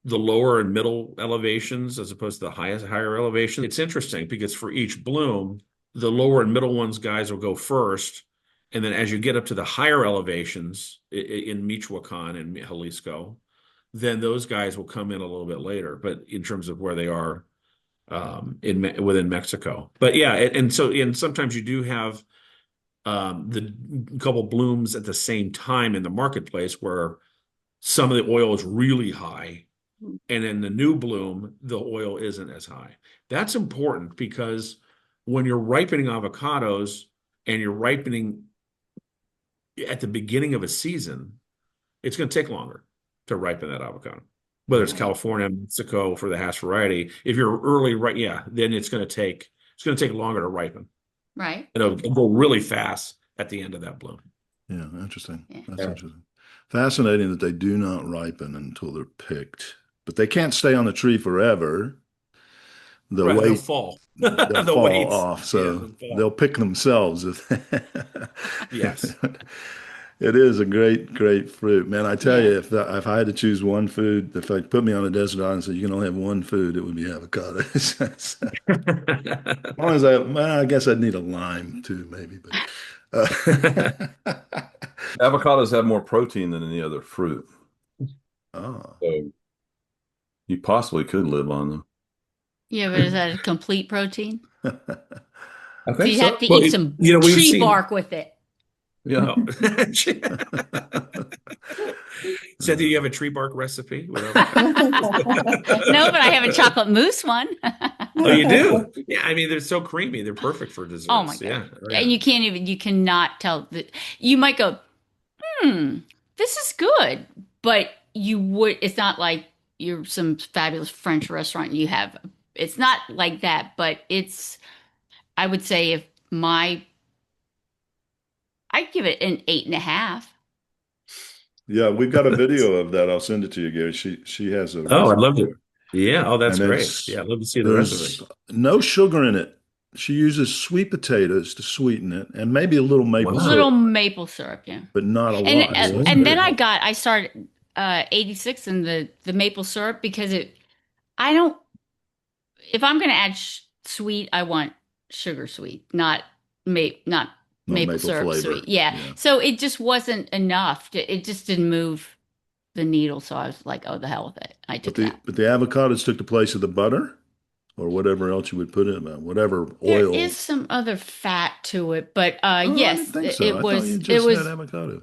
B: the lower and middle elevations as opposed to the higher elevation. It's interesting because for each bloom, the lower and middle ones guys will go first. And then as you get up to the higher elevations in Michoacan and Jalisco, then those guys will come in a little bit later, but in terms of where they are within Mexico. But yeah, and sometimes you do have the couple blooms at the same time in the marketplace where some of the oil is really high, and in the new bloom, the oil isn't as high. That's important because when you're ripening avocados and you're ripening at the beginning of a season, it's going to take longer to ripen that avocado. Whether it's California, Mexico for the hash variety, if you're early, then it's going to take longer to ripen.
C: Right.
B: And it'll go really fast at the end of that bloom.
A: Yeah, interesting.
C: Yeah.
A: That's interesting. Fascinating that they do not ripen until they're picked, but they can't stay on the tree forever.
B: They'll fall.
A: They'll fall off, so they'll pick themselves.
B: Yes.
A: It is a great, great fruit, man. I tell you, if I had to choose one food, if I put me on a desert island and said you can only have one food, it would be avocados. As long as I guess I'd need a lime too, maybe. But
E: avocados have more protein than any other fruit,
A: so
E: you possibly could live on them.
C: Yeah, but is that a complete protein?
E: I
C: So
E: think
C: you
E: so.
C: have to eat some tree bark with it.
E: Yeah.
B: Said, do you have a tree bark recipe?
C: No, but I have a chocolate mousse one.
B: Oh, you do? Yeah, I mean, they're so creamy. They're perfect for desserts.
C: Oh my God.
B: Yeah.
C: And you cannot tell that. You might go, this is good, but it's not like you're some fabulous French restaurant and it's not like that, but I would say I'd give it an 8.5.
A: yeah, we've got a video of that. I'll send it to you, Gary. She has a.
B: Oh, I'd love to. Yeah. Oh, that's
A: And
B: great. Yeah, I'd love to see the rest of it.
A: No sugar in it. She uses sweet potatoes to sweeten it, and maybe a little maple
B: Wow.
A: syrup,
C: Little maple syrup, yeah.
A: but not a lot.
C: And then I started 86 in the maple syrup because if I'm going to add sweet, I want sugar sweet, not maple syrup
A: flavor.
C: sweet. Yeah. So it just wasn't enough. It just didn't move the needle. So I was like, oh, the hell with it. I took that.
A: But the avocados took the place of the butter or whatever else you would put in it, whatever oil.
C: There is some other fat to it, but
A: I
C: yes,
A: didn't think so.
C: it
A: I
C: was
A: thought you
C: it
A: just
C: was
A: had avocado.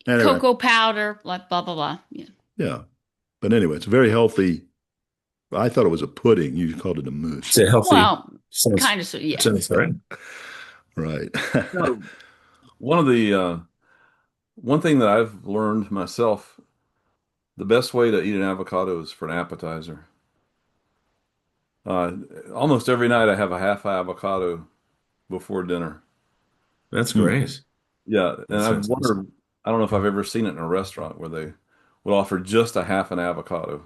A: Anyway.
C: cocoa powder, like blah blah blah. Yeah.
A: Yeah. But anyway, it's very healthy. I thought it was a pudding. You called it a mousse.
B: It's a healthy.
C: Well, kind of, yeah.
A: Right.
E: One thing that I've learned myself, the best way to eat an avocado is for an appetizer. Almost every night I have a half avocado before dinner.
B: That's great.
E: Yeah, and
B: That
E: I've
B: sounds
E: wondered, I don't know if I've ever seen it in a restaurant where they would offer just a half an avocado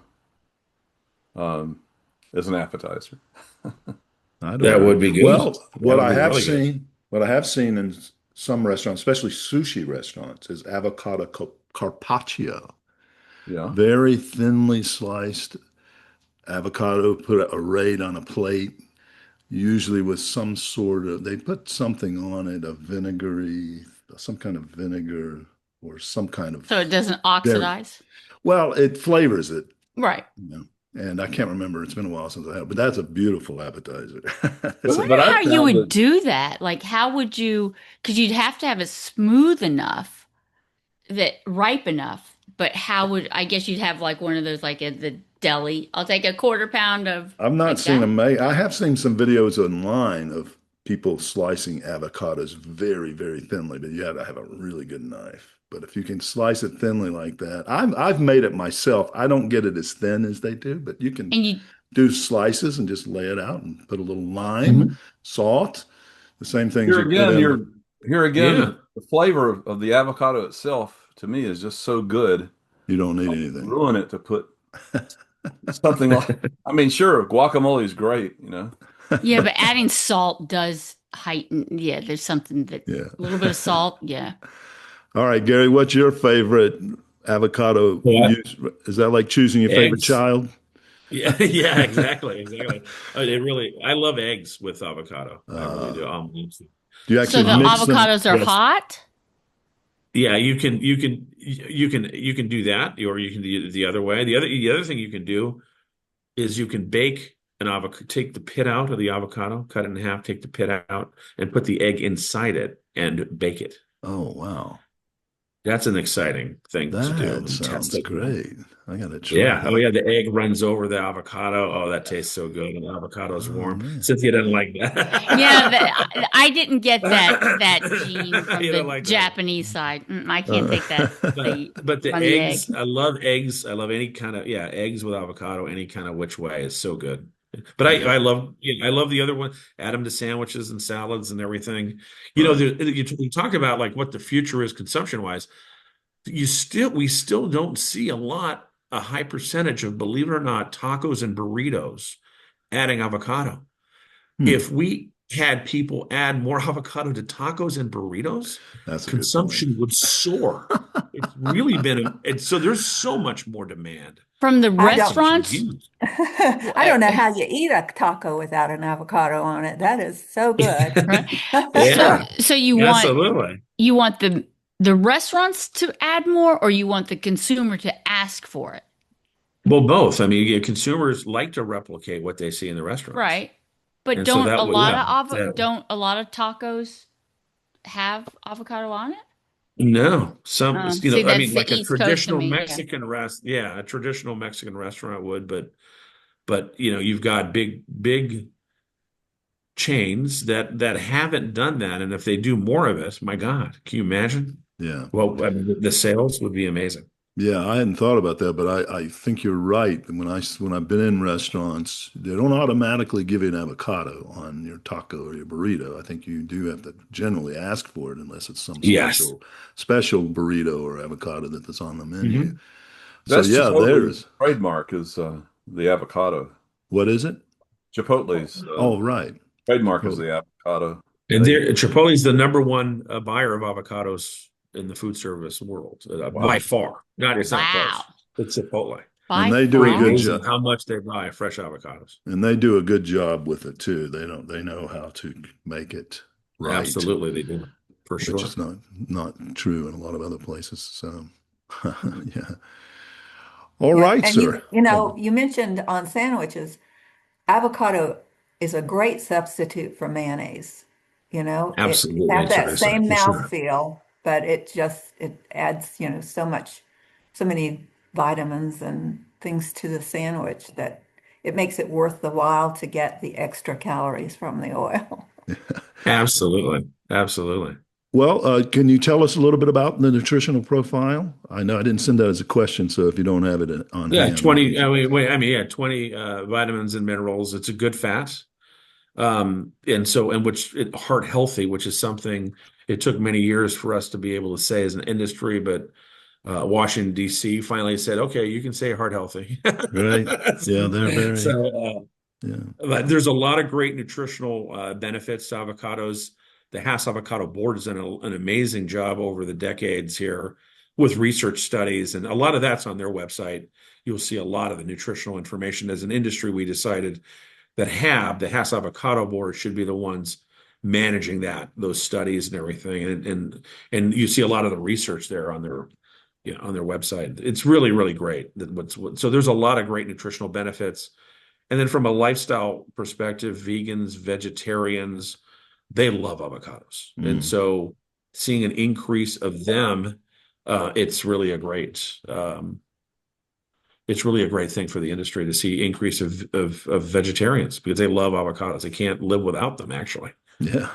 E: as an appetizer.
B: That would be good.
A: Well, what I
B: would be
A: have
B: really good.
A: seen, what I have seen in some restaurants, especially sushi restaurants, is avocado carpaccio.
E: Yeah.
A: very thinly sliced avocado, put arrayed on a plate, usually with some sort of, they put something on it, a vinegary, some kind of vinegar or some kind of
C: So it doesn't
A: dairy.
C: oxidize?
A: Well, it flavors it,
C: Right.
A: you know. And I can't remember. It's been a while since I had, but that's a beautiful appetizer.
C: I
A: It's a-
C: wonder
E: But I
C: how you
E: found
C: would
E: that
C: do that. Like, how would you, because you'd have to have it smooth enough that ripe enough, but how would, I guess you'd have like one of those, like at the deli, I'll take a quarter pound of
A: I've not
C: like
A: seen
C: that.
A: them make. I have seen some videos online of people slicing avocados very, very thinly, but you have to have a really good knife. But if you can slice it thinly like that, I've made it myself. I don't get it as thin as they do, but you can
C: And you,
A: do slices and just lay it out and put a little lime,
B: Mhm.
A: salt, the same things
E: here
A: you put
E: again,
A: in.
E: you're here again,
B: Yeah.
E: the flavor of the avocado itself to me is just so good.
A: You don't need anything.
E: Ruin it to put something like, I mean, sure, guacamole is great, you know.
C: yeah, but adding salt does heighten. Yeah, there's something that,
A: Yeah.
C: a little bit of salt. Yeah.
A: All right, Gary, what's your favorite avocado
B: What?
A: use? Is that like choosing your favorite
B: Eggs.
A: child?
B: Yeah, yeah, exactly, exactly. It really, I love eggs with avocado. I really do.
A: Do you
C: So
A: actually
C: the
A: mix them?
C: avocados are
B: Yes.
C: hot?
B: Yeah, you can do that, or you can do it the other way. The other thing you can do is you can bake an avocado, take the pit out of the avocado, cut it in half, take the pit out, and put the egg inside it and bake it.
A: Oh, wow.
B: That's an exciting thing to do
A: That
B: and test
A: sounds
B: it.
A: great. I gotta try
B: Yeah. Oh,
A: that.
B: yeah. The egg runs over the avocado. Oh, that tastes so good. And the avocado's
A: Oh,
B: warm.
A: man.
B: Cynthia doesn't like
C: Yeah,
B: that.
C: I didn't get that gene from
B: You
C: the
B: don't like that.
C: Japanese side. I can't take that. The
B: But the
C: runny egg.
B: eggs, I love eggs. I love any kind of, yeah, eggs with avocado, any kind of which way is so good. But
A: Yeah.
B: I love the other one. Add them to sandwiches and salads and everything.
A: Right.
B: You talk about like what the future is consumption wise. We still don't see a high percentage of, believe it or not, tacos and burritos adding avocado.
A: Hmm.
B: If we had people add more avocado to tacos and burritos,
A: That's a good
B: consumption would soar. It's really been, and so there's so much more demand.
C: From the
D: I don't.
B: Consumption's
C: restaurants?
B: huge.
D: I don't know how you eat a taco without an avocado on it. That is so good.
C: Right.
B: Yeah,
C: So
B: absolutely.
C: you want the restaurants to add more, or you want the consumer to ask for it?
B: Well, both. I mean, consumers like to replicate what they see in the restaurants.
C: Right. But
B: And so
C: don't
B: that
C: a
B: way,
C: lot
B: yeah.
C: of don't a lot of tacos have avocado on it?
B: No, some, I
C: See,
B: mean,
C: that's the
B: like a
C: East Coast to
B: traditional
C: me. Yeah.
B: Mexican a traditional Mexican restaurant would, but you've got big chains that haven't done that, and if they do more of it, my God, can you imagine?
A: Yeah.
B: Well, I mean, the sales would be amazing.
A: Yeah, I hadn't thought about that, but I think you're right. When I've been in restaurants, they don't automatically give you an avocado on your taco or your burrito. I think you do have to generally ask for it unless it's some
B: Yes.
A: special burrito or avocado that's on the menu.
B: Mhm.
A: So
E: That's
A: yeah,
E: Chipotle's
A: there's
E: trademark is the avocado.
A: what is it?
E: Chipotle's
A: Oh, right.
E: trademark is
A: Chipotle.
E: the avocado.
B: And Chipotle's the number one buyer of avocados in the food service world by far. It's not close.
C: Wow.
B: It's Chipotle.
A: And they do a
C: far.
A: good
B: Amazing
A: job.
B: how much they buy fresh avocados.
A: And they do a good job with it too. They know how to make it right,
B: Absolutely, they do for sure.
A: which is not true in a lot of other places. So yeah. All
D: Yeah.
A: right,
D: And
A: sir.
D: you mentioned on sandwiches, avocado is a great substitute for mayonnaise. It
B: Absolutely,
D: has that
B: Teresa,
D: same
B: for sure.
D: mouthfeel, but it adds, so many vitamins and things to the sandwich that it makes it worth the while to get the extra calories from the oil.
B: Absolutely, absolutely.
A: Well, can you tell us a little bit about the nutritional profile? I know I didn't send that as a question, so if you don't have it on
B: Yeah,
A: hand.
B: 20. Yeah, 20 vitamins and minerals. It's a good fat, heart healthy, which is something it took many years for us to be able to say as an industry, but Washington D.C. finally said, "Okay, you can say heart healthy."
A: Right. Yeah, they're very.
B: So,
A: Yeah.
B: but there's a lot of great nutritional benefits to avocados. The Hass Avocado Board has done an amazing job over the decades here with research studies, and a lot of that's on their website. You'll see a lot of the nutritional information. As an industry, we decided that the Hass Avocado Board should be the ones managing those studies and everything. And you see a lot of the research there on their on their website. It's really, really great. So there's a lot of great nutritional benefits. And then from a lifestyle perspective, vegans, vegetarians, they love avocados. And so seeing an increase of them, it's really a great thing for the industry to see increase of vegetarians, because they love avocados. They can't live without them, actually.
A: Yeah.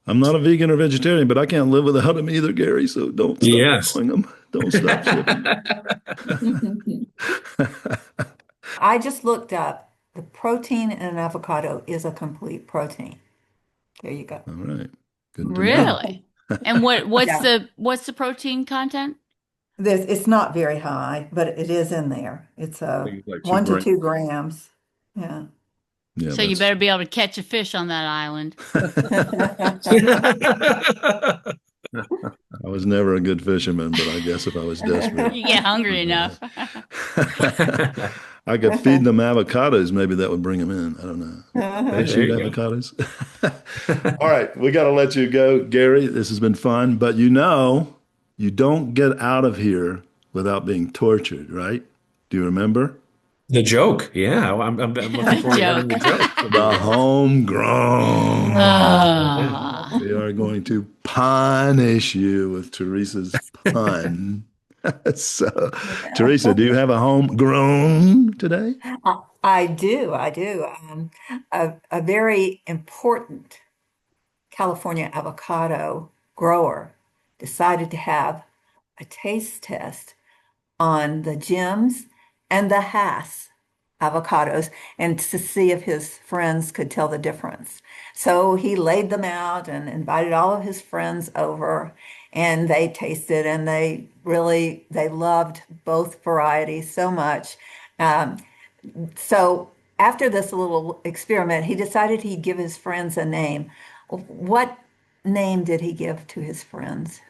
A: I'm not a vegan or vegetarian, but I can't live without them either, Gary. So don't stop buying them. Don't stop shipping.
D: I just looked up the protein in an avocado is a complete protein. There you go.
A: All right. Good to
C: Really? And what's
D: Yeah.
C: the protein content?
D: It's not very high, but it is in there. It's
E: I think it's like
D: 1 to
E: grams.
D: 2 grams. Yeah.
A: Yeah,
C: So you better be able to catch a fish on that island.
A: I was never a good fisherman, but I guess if I was desperate,
C: You get hungry enough.
A: I could feed them avocados. Maybe that would bring them in. I don't know. They
B: There
A: shoot
B: you go.
A: avocados. All right, we got to let you go, Gary. This has been fun, but you don't get out of here without being tortured, right? Do you remember?
B: The joke. Yeah. I'm looking forward to having the joke.
A: The homegrown.
C: Ah.
A: We are going to punish you with Teresa's pun. So, Teresa, do you have a homegrown today?
D: I do. A very important California avocado grower decided to have a taste test on the gems and the Hass avocados and to see if his friends could tell the difference. So he laid them out and invited all of his friends over, and they tasted, and they loved both varieties so much. Um, so after this little experiment, he decided he'd give his friends a name. What name did he give to his friends?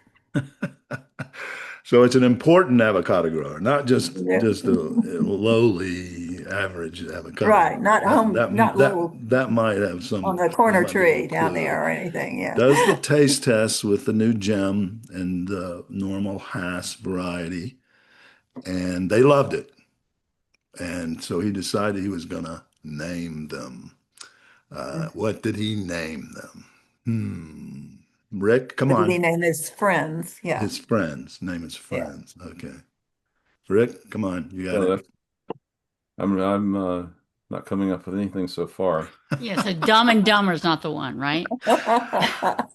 A: So it's an important avocado grower, not just
D: Yeah.
A: just a lowly average avocado.
D: Right, not home, not
A: that
D: little
A: that might have some
D: on the corner
A: that might be a
D: tree
A: little
D: down
A: clue.
D: there or anything. Yeah.
A: Does the taste test with the new gem and the normal Hass variety, and they loved it. And so he decided he was going to name them. What did he name them? Rick, come
D: What did he
A: on.
D: name his friends? Yeah.
A: His friends. Name his
D: Yeah.
A: friends. Okay. Rick, come on. You got
E: Yeah,
A: it.
E: I'm not coming up with anything so far.
C: Yeah, so Dumb and Dumber is not the one, right?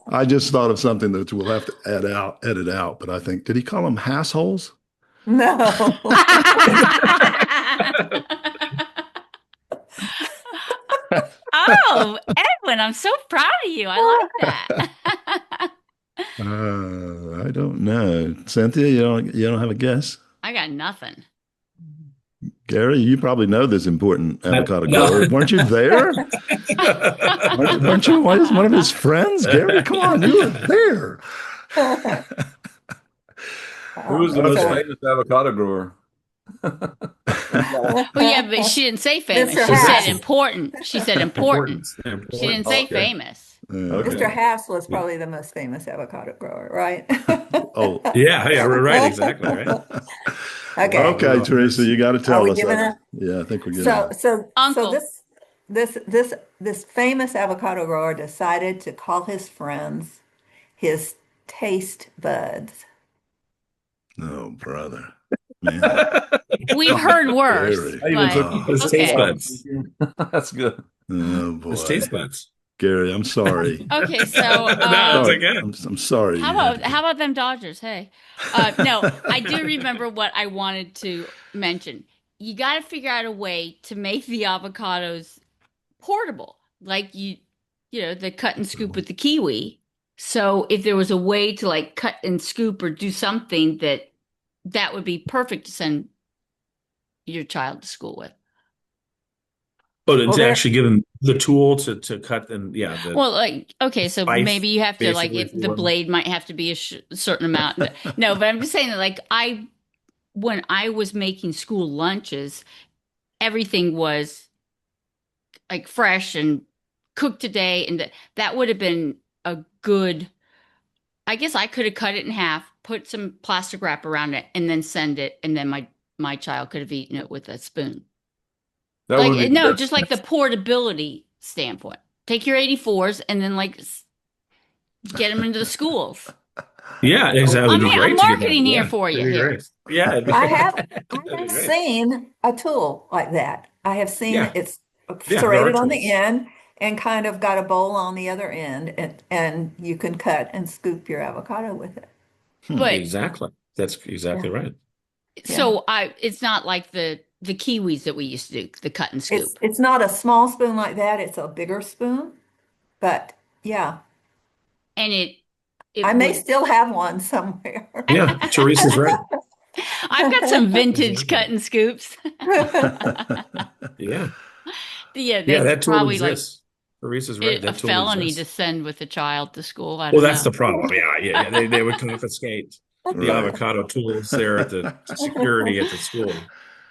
A: I just thought of something that we'll have to edit out, but I think, did he call them hassholes?
D: No.
C: Oh, Edwin, I'm so proud of you. I like that.
A: I don't know. Cynthia, you don't have a guess?
C: I got nothing.
A: Gary, you probably know this important avocado
B: No.
A: grower. Weren't you there? Weren't you one of his friends? Gary, come on, you were there.
E: Who was the most
A: Okay.
E: famous avocado grower?
C: Well, yeah, but she didn't say famous.
D: Mr.
C: She
D: Hass.
C: said important. She said important. She didn't say
E: Okay.
C: famous.
E: Okay.
D: Mr. Hass was probably the most famous avocado grower, right?
A: Oh,
B: Yeah, right, exactly, right.
D: Okay.
A: okay, Teresa, you got to
D: Are
A: tell
D: we
A: us
D: giving
A: that.
D: up?
A: Yeah, I think we're getting
D: So,
A: it.
D: so,
C: Uncle.
D: so this famous avocado grower decided to call his friends his taste buds.
A: Oh, brother. Man.
C: We've heard worse.
A: Gary.
B: I even
C: but-
B: took his
C: okay.
B: taste buds.
E: That's good.
A: Oh, boy.
B: His taste buds.
A: Gary, I'm sorry.
C: Okay, so
B: No, it's
A: Sorry.
B: okay.
A: I'm sorry.
C: how about them Dodgers? Hey, no, I do remember what I wanted to mention. You got to figure out a way to make the avocados portable, like the cut and scoop with the kiwi. So if there was a way to like cut and scoop or do something that would be perfect to send your child to school with.
B: Oh, to
D: Well,
B: actually give them the tool to cut and
C: Well, like, okay, so
B: spice,
C: maybe you have to, like,
B: basically,
C: if
B: if you
C: the
B: will.
C: blade might have to be a certain amount. No, but I'm just saying that, like, when I was making school lunches, everything was like fresh and cooked today, and that would have been a good. I guess I could have cut it in half, put some plastic wrap around it, and then send it, and then my child could have eaten it with a spoon.
E: That
C: Like,
E: would be
C: no,
E: the
C: just like the portability standpoint. Take your 84s and then, like, get them into the schools.
B: Yeah, exactly.
C: I
B: It'd be
C: mean,
B: great
C: I'm
B: to get
C: marketing
B: that.
C: here
B: Yeah,
C: for you
B: it'd be
C: here.
B: great. Yeah, it'd be,
D: I have
B: that'd be great.
D: seen a tool like that. I have seen
B: Yeah.
D: it's
B: Yeah, there are
D: serrated on
B: tools.
D: the end and kind of got a bowl on the other end, and you can cut and scoop your avocado with it.
C: But
B: Exactly. That's exactly
D: Yeah.
B: right.
C: so it's not like the kiwis that we used to do, the cut and scoop.
D: It's not a small spoon like that, it's a bigger spoon, but yeah,
C: And it
D: I may
C: would,
D: still have one somewhere.
B: Yeah, Teresa's right.
C: I've got some vintage cut and scoops.
B: Yeah.
C: Yeah,
B: Yeah,
C: they
B: that tool
C: probably like
B: exists. Teresa's right.
C: a
B: That tool
C: felony to
B: exists.
C: send with a child to school. I
B: Well,
C: don't
B: that's
C: know.
B: the problem. Yeah. They would confiscate the
A: Right.
B: avocado tools there at the security at the school.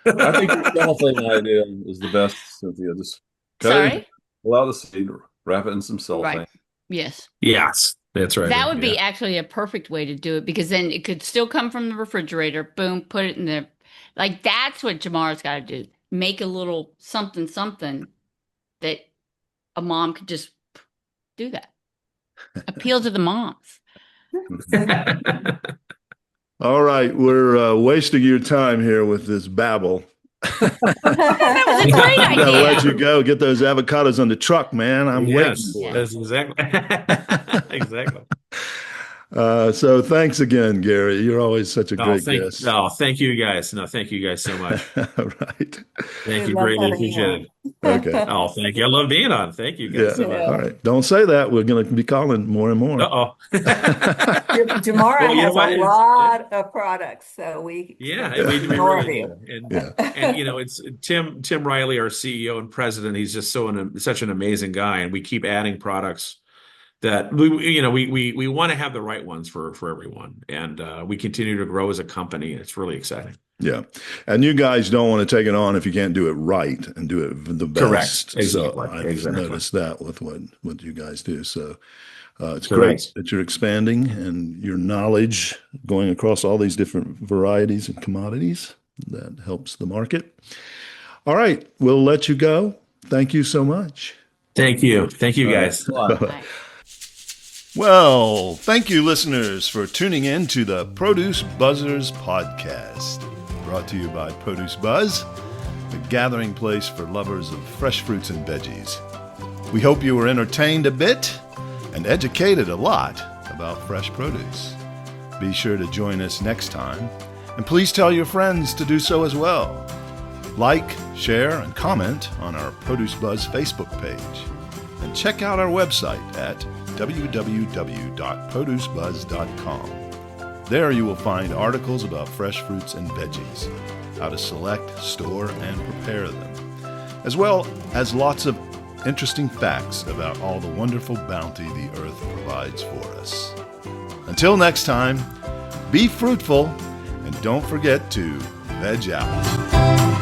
E: I think the cellophane idea is the best, Cynthia. Just cut it,
C: Sorry?
E: pull out the seed, wrap it in some cellophane.
C: Right. Yes.
B: Yes, that's right.
C: That would be
B: Yeah.
C: actually a perfect way to do it, because then it could still come from the refrigerator. Boom, put it in the, like, that's what Giumarra's got to do. Make a little something that a mom could just do that. Appeal to the moms.
A: All right, we're wasting your time here with this babble.
C: That was a great
A: I gotta let
C: idea.
A: you go. Get those avocados on the truck, man. I'm waiting
B: Yes,
A: for it.
B: that's exactly exactly.
A: So thanks again, Gary. You're always such a great guest.
B: Thank you guys. No, thank you guys so much.
A: All right.
B: Thank
D: We
B: you.
D: love
B: Greatly
D: having you
B: appreciate it.
A: Okay.
B: Oh, thank you. I love being on. Thank you
A: Yeah.
B: guys so much.
A: All right. Don't say that. We're going to be calling more and more.
B: Uh-oh.
D: Giumarra
B: Well, you know
D: has
B: what?
D: a lot of products, so we
B: Yeah,
D: expect
B: we
D: more of
B: really
D: you.
B: do. And it's Tim Riley, our CEO and president. He's just such an amazing guy, and we keep adding products that we want to have the right ones for everyone, and we continue to grow as a company. It's really exciting.
A: Yeah. And you guys don't want to take it on if you can't do it right and do it the best.
B: Correct. Exactly.
A: So I've
B: Exactly.
A: noticed that with what you guys do. So it's
B: Correct.
A: great that you're expanding and your knowledge going across all these different varieties and commodities. That helps the market. All right. We'll let you go. Thank you so much.
B: Thank you. Thank you, guys.
C: Right.
A: Well, thank you, listeners, for tuning in to the Produce Buzzers podcast, brought to you by Produce Buzz, the gathering place for lovers of fresh fruits and veggies. We hope you were entertained a bit and educated a lot about fresh produce. Be sure to join us next time, and please tell your friends to do so as well. Like, share, and comment on our Produce Buzz Facebook page, and check out our website at www.producebuzz.com. There you will find articles about fresh fruits and veggies, how to select, store, and prepare them, as well as lots of interesting facts about all the wonderful bounty the earth provides for us. Until next time, be fruitful and don't forget to veg out.